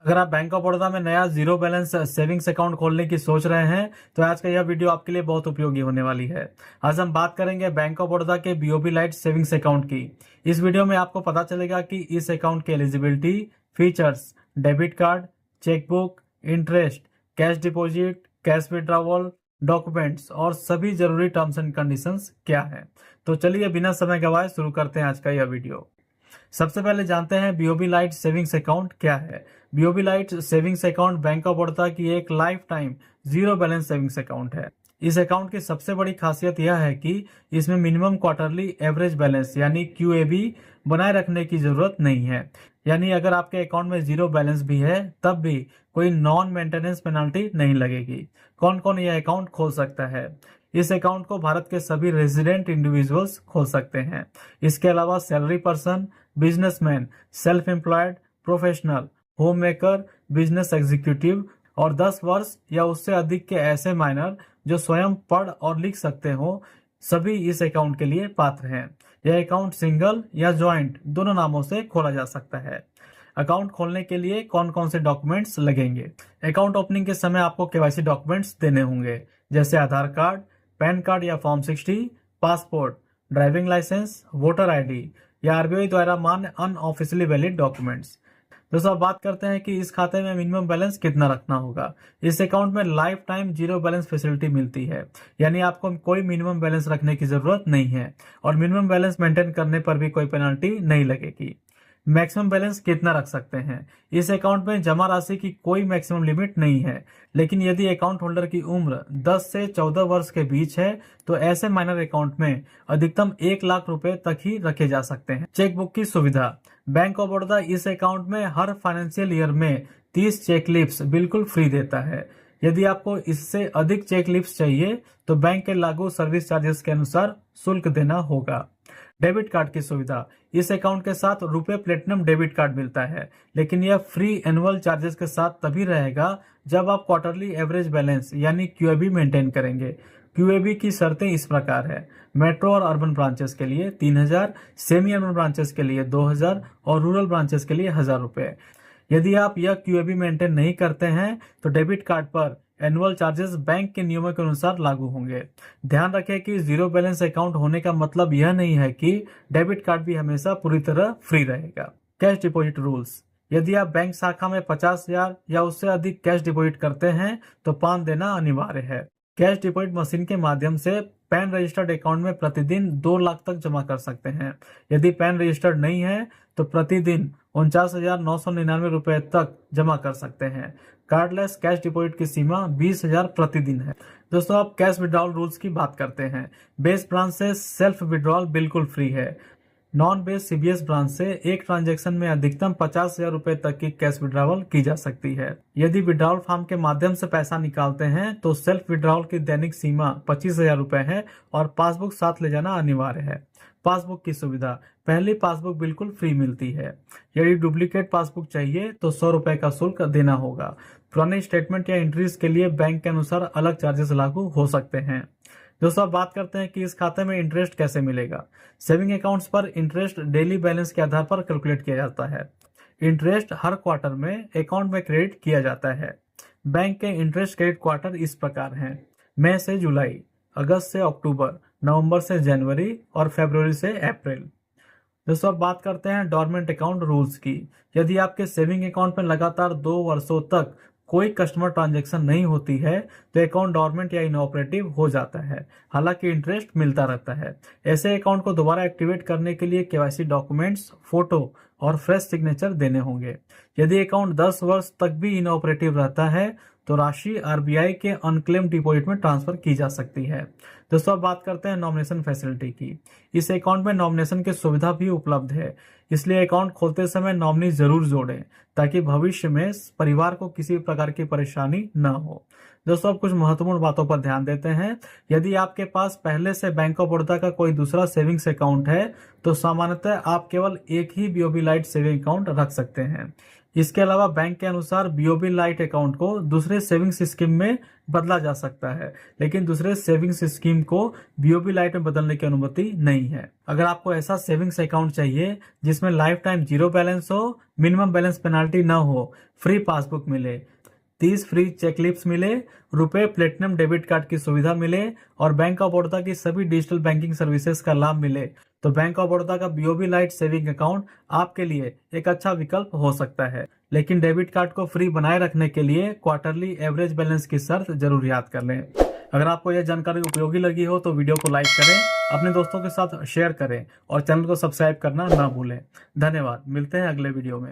अगर आप bank of Baroda में नया जीरो बैलेंस सेविंग्स अकाउंट खोलने की सोच रहे हैं तो आज का यह वीडियो आपके लिए बहुत उपयोगी होने वाली है। आज हम बात करेंगे बैंक ऑफ बड़ौदा के बीओबी लाइट सेविंग्स अकाउंट की। इस वीडियो में आपको पता चलेगा कि इस अकाउंट की eligibility, features, debit card, chequebook, interest, cash deposit, cash withdrawal, documents और सभी जरूरी टर्म्स एंड कंडीशंस क्या है। तो चलिए बिना समय गवाए शुरू करते हैं आज का यह वीडियो। सबसे पहले जानते हैं बीओबी लाइट सेविंग्स अकाउंट क्या है। BOB light savings account bank of Baroda की एक life time zero balance savings account है। इस अकाउंट की सबसे बड़ी खासियत यह है कि इसमें मिनिमम क्वार्टरली एवरेज बैलेंस यानी क्यूएबी बनाए रखने की जरूरत नहीं है। यानी अगर आपके अकाउंट में जीरो बैलेंस भी है तब भी कोई नॉन मेंटेनेंस पेनल्टी नहीं लगेगी। कौन कौन यह अकाउंट खोल सकता है? इस अकाउंट को भारत के सभी रेजिडेंट इंडिविजुअल्स खोल सकते हैं। इसके अलावा salary person, businessman, self employed, professional, home maker, business executive और 10 वर्ष या उससे अधिक के ऐसे माइनर जो स्वयं पढ़ और लिख सकते हो, सभी इस अकाउंट के लिए पात्र हैं। यह अकाउंट सिंगल या ज्वाइंट दोनों नामों से खोला जा सकता है। अकाउंट खोलने के लिए कौन कौन से डॉक्यूमेंट्स लगेंगे? अकाउंट ओपनिंग के समय आपको केवाईसी डॉक्यूमेंट्स देने होंगे, जैसे आधार कार्ड, पैन कार्ड या form 60, passport, driving licence, voter ID या आरबीआई द्वारा मान्य अनऑफिशियली वैलिड डॉक्यूमेंट्स। दोस्तों अब बात करते हैं कि इस खाते में मिनिमम बैलेंस कितना रखना होगा। इस अकाउंट में life time zero balance facility मिलती है, यानी आपको कोई मिनिमम बैलेंस रखने की जरूरत नहीं है और मिनिमम बैलेंस मेंटेन करने पर भी कोई पेनल्टी नहीं लगेगी। मैक्सिमम बैलेंस कितना रख सकते हैं? इस अकाउंट में जमा राशि की कोई मैक्सिमम लिमिट नहीं है, लेकिन यदि अकाउंट होल्डर की उम्र 10 से 14 वर्ष के बीच है तो ऐसे माइनर अकाउंट में अधिकतम 1 लाख रुपए तक ही रखे जा सकते हैं। चेकबुक की सुविधा। बैंक ऑफ बड़ौदा इस अकाउंट में हर फाइनेंशियल ईयर में 30 चेक लीव्स बिल्कुल फ्री देता है। यदि आपको इससे अधिक चेक लीव्स चाहिए तो बैंक के लागू सर्विस चार्जेस के अनुसार शुल्क देना होगा। डेबिट कार्ड की सुविधा। इस अकाउंट के साथ रुपए प्लेटिनम डेबिट कार्ड मिलता है, लेकिन यह फ्री एनुअल चार्जेस के साथ तभी रहेगा जब आप क्वार्टरली एवरेज बैलेंस यानी क्यूएबी मेंटेन करेंगे। क्यूएबी की शर्तें इस प्रकार है। मेट्रो और अर्बन ब्रांचेस के लिए 3000, सेमी अर्बन ब्रांचेस के लिए 2000 और रूरल ब्रांचेस के लिए 1000 रुपए। यदि आप यह क्यूएबी मेंटेन नहीं करते हैं तो डेबिट कार्ड पर एनुअल चार्जेस बैंक के नियमों के अनुसार लागू होंगे। ध्यान रखें कि जीरो बैलेंस अकाउंट होने का मतलब यह नहीं है कि डेबिट कार्ड भी हमेशा पूरी तरह फ्री रहेगा। Cash deposit rules. यदि आप बैंक शाखा में 50,000 या उससे अधिक कैश डिपॉजिट करते हैं तो पान देना अनिवार्य है। कैश डिपॉजिट मशीन के माध्यम से पैन रजिस्टर्ड अकाउंट में प्रतिदिन 2 लाख तक जमा कर सकते हैं। यदि पैन रजिस्टर्ड नहीं है तो प्रतिदिन 49,999 रुपए तक जमा कर सकते हैं। कार्डलेस कैश डिपॉजिट की सीमा 20,000 प्रतिदिन है। दोस्तों अब कैश विड्रॉल रूल्स की बात करते हैं। बेस ब्रांच से सेल्फ विड्रॉल बिल्कुल फ्री है। नॉन बेस सीबीएस ब्रांच से एक ट्रांजैक्शन में अधिकतम 50,000 रुपए तक की कैश विड्रॉवल की जा सकती है। यदि विड्रॉल फॉर्म के माध्यम से पैसा निकालते हैं तो सेल्फ विड्रॉवल की दैनिक सीमा 25,000 रुपए है और पासबुक साथ ले जाना अनिवार्य है। पासबुक की सुविधा। पहली पासबुक बिल्कुल फ्री मिलती है। यदि डुप्लीकेट पासबुक चाहिए तो 100 रुपए का शुल्क देना होगा। पुराने स्टेटमेंट या एंट्रीज के लिए बैंक के अनुसार अलग चार्जेस लागू हो सकते हैं। दोस्तों अब बात करते हैं कि इस खाते में इंटरेस्ट कैसे मिलेगा। सेविंग अकाउंट्स पर इंटरेस्ट डेली बैलेंस के आधार पर कैलकुलेट किया जाता है। इंटरेस्ट हर क्वार्टर में अकाउंट में क्रेडिट किया जाता है। बैंक के इंटरेस्ट क्रेडिट क्वार्टर इस प्रकार हैं: मई से जुलाई, अगस्त से अक्टूबर, नवंबर से जनवरी और फरवरी से अप्रैल। दोस्तों अब बात करते हैं डोरमेंट अकाउंट रूल्स की। यदि आपके सेविंग अकाउंट में लगातार 2 वर्षों तक कोई कस्टमर ट्रांजैक्शन नहीं होती है तो अकाउंट डोरमेंट या इनऑपरेटिव हो जाता है, हालांकि इंटरेस्ट मिलता रहता है। ऐसे अकाउंट को दोबारा एक्टिवेट करने के लिए केवाईसी डॉक्यूमेंट्स, फोटो और फ्रेश सिग्नेचर देने होंगे। यदि अकाउंट 10 वर्ष तक भी इनऑपरेटिव रहता है तो राशि आरबीआई के अनक्लेम डिपॉजिट में ट्रांसफर की जा सकती है। दोस्तों अब बात करते हैं नॉमिनेशन फैसिलिटी की। इस अकाउंट में नॉमिनेशन की सुविधा भी उपलब्ध है, इसलिए अकाउंट खोलते समय नॉमिनी जरूर जोड़ें ताकि भविष्य में परिवार को किसी प्रकार की परेशानी न हो। दोस्तों अब कुछ महत्वपूर्ण बातों पर ध्यान देते हैं। यदि आपके पास पहले से बैंक ऑफ बड़ौदा का कोई दूसरा सेविंग्स अकाउंट है तो सामान्यतः आप केवल एक ही बीओबी लाइट सेविंग अकाउंट रख सकते हैं। इसके अलावा बैंक के अनुसार बीओबी लाइट अकाउंट को दूसरे सेविंग्स स्कीम में बदला जा सकता है, लेकिन दूसरे सेविंग्स स्कीम को बीओबी लाइट में बदलने की अनुमति नहीं है। अगर आपको ऐसा सेविंग्स अकाउंट चाहिए जिसमें लाइफ टाइम जीरो बैलेंस हो, मिनिमम बैलेंस पेनाल्टी न हो, फ्री पासबुक मिले, 30 फ्री चेकलिप्स मिले, रुपए प्लेटिनम डेबिट कार्ड की सुविधा मिले और बैंक ऑफ बड़ौदा की सभी डिजिटल बैंकिंग सर्विसेज का लाभ मिले, तो बैंक ऑफ बड़ौदा का बीओबी लाइट सेविंग अकाउंट आपके लिए एक अच्छा विकल्प हो सकता है। लेकिन डेबिट कार्ड को फ्री बनाए रखने के लिए क्वार्टरली एवरेज बैलेंस की शर्त जरूर याद कर लें। अगर आपको यह जानकारी उपयोगी लगी हो तो वीडियो को लाइक करें, अपने दोस्तों के साथ शेयर करें और चैनल को सब्सक्राइब करना ना भूलें। धन्यवाद, मिलते हैं अगले वीडियो में।